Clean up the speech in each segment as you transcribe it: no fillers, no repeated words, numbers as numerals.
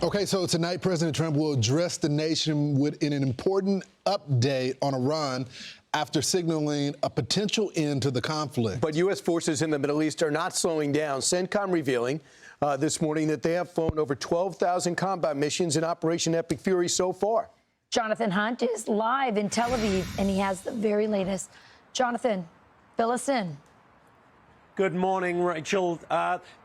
Okay, so tonight President Trump will address the nation in an important update on Iran after signaling a potential end to the conflict. But U.S. forces in the Middle East are not slowing down. CENTCOM revealing this morning that they have flown over 12,000 combat missions in Operation Epic Fury so far. Jonathan Hunt is live in Tel Aviv, and he has the very latest. Jonathan, fill us in. Good morning, Rachel.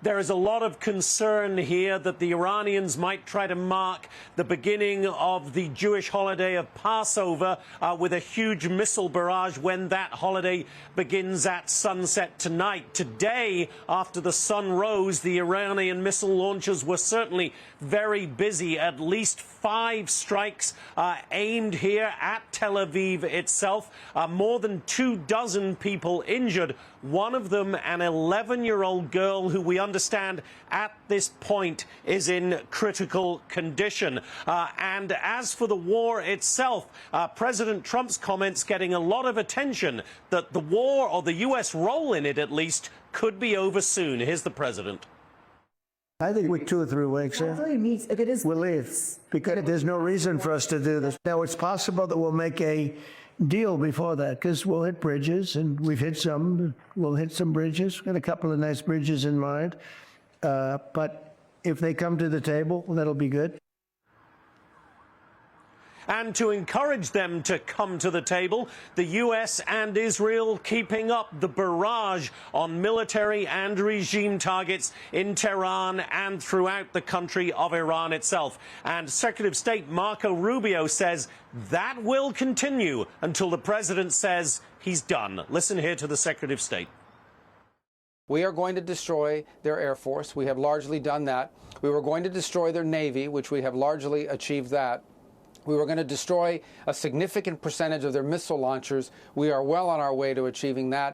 There is a lot of concern here that the Iranians might try to mark the beginning of the Jewish holiday of Passover with a huge missile barrage when that holiday begins at sunset tonight. Today, after the sun rose, the Iranian missile launchers were certainly very busy. At least 5 strikes aimed here at Tel Aviv itself. More than 24 people injured. One of them, an 11-year-old girl who we understand at this point is in critical condition. And as for the war itself, President Trump's comments getting a lot of attention that the war, or the U.S. role in it at least, could be over soon. Here's the president. I think with 2 or 3 weeks, we'll leave, because there's no reason for us to do this. Now, it's possible that we'll make a deal before that, because we'll hit bridges, and we've hit some. We'll hit some bridges. Got a couple of nice bridges in mind. But if they come to the table, that'll be good. And to encourage them to come to the table, the U.S. and Israel keeping up the barrage on military and regime targets in Tehran and throughout the country of Iran itself. And Secretary of State Marco Rubio says that will continue until the president says he's done. Listen here to the Secretary of State. We are going to destroy their Air Force. We have largely done that. We were going to destroy their Navy, which we have largely achieved that. We were going to destroy a significant percentage of their missile launchers. We are well on our way to achieving that.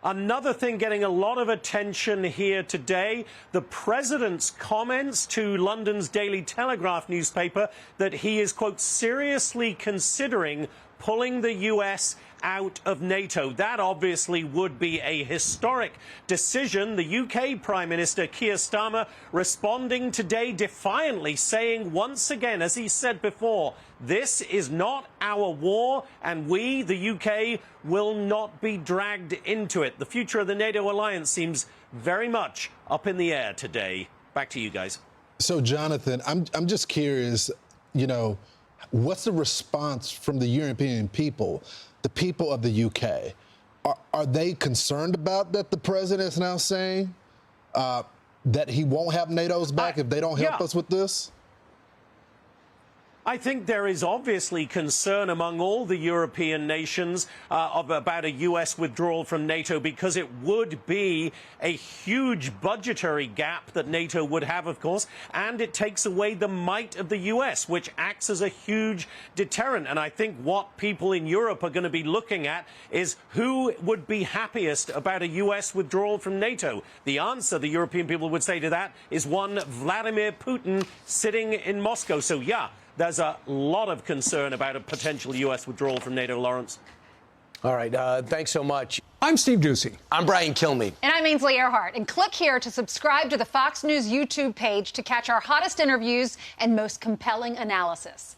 Another thing getting a lot of attention here today, the president's comments to London's Daily Telegraph newspaper that he is, quote, seriously considering pulling the U.S. out of NATO. That obviously would be a historic decision. The UK Prime Minister Keir Starmer responding today defiantly, saying once again, as he said before, this is not our war, and we, the UK, will not be dragged into it. The future of the NATO alliance seems very much up in the air today. Back to you guys. So, Jonathan, I'm just curious, you know, what's the response from the European people, the people of the UK? Are they concerned about that the president is now saying that he won't have NATO's back if they don't help us with this? I think there is obviously concern among all the European nations about a U.S. withdrawal from NATO, because it would be a huge budgetary gap that NATO would have, of course, and it takes away the might of the U.S., which acts as a huge deterrent. And I think what people in Europe are going to be looking at is who would be happiest about a U.S. withdrawal from NATO. The answer the European people would say to that is one Vladimir Putin sitting in Moscow. So, yeah, there's a lot of concern about a potential U.S. withdrawal from NATO, Lawrence. All right. Thanks so much. I'm Steve Doocy. I'm Brian Kilmeade. And I'm Ainsley Earhart. And click here to subscribe to the Fox News YouTube page to catch our hottest interviews and most compelling analysis.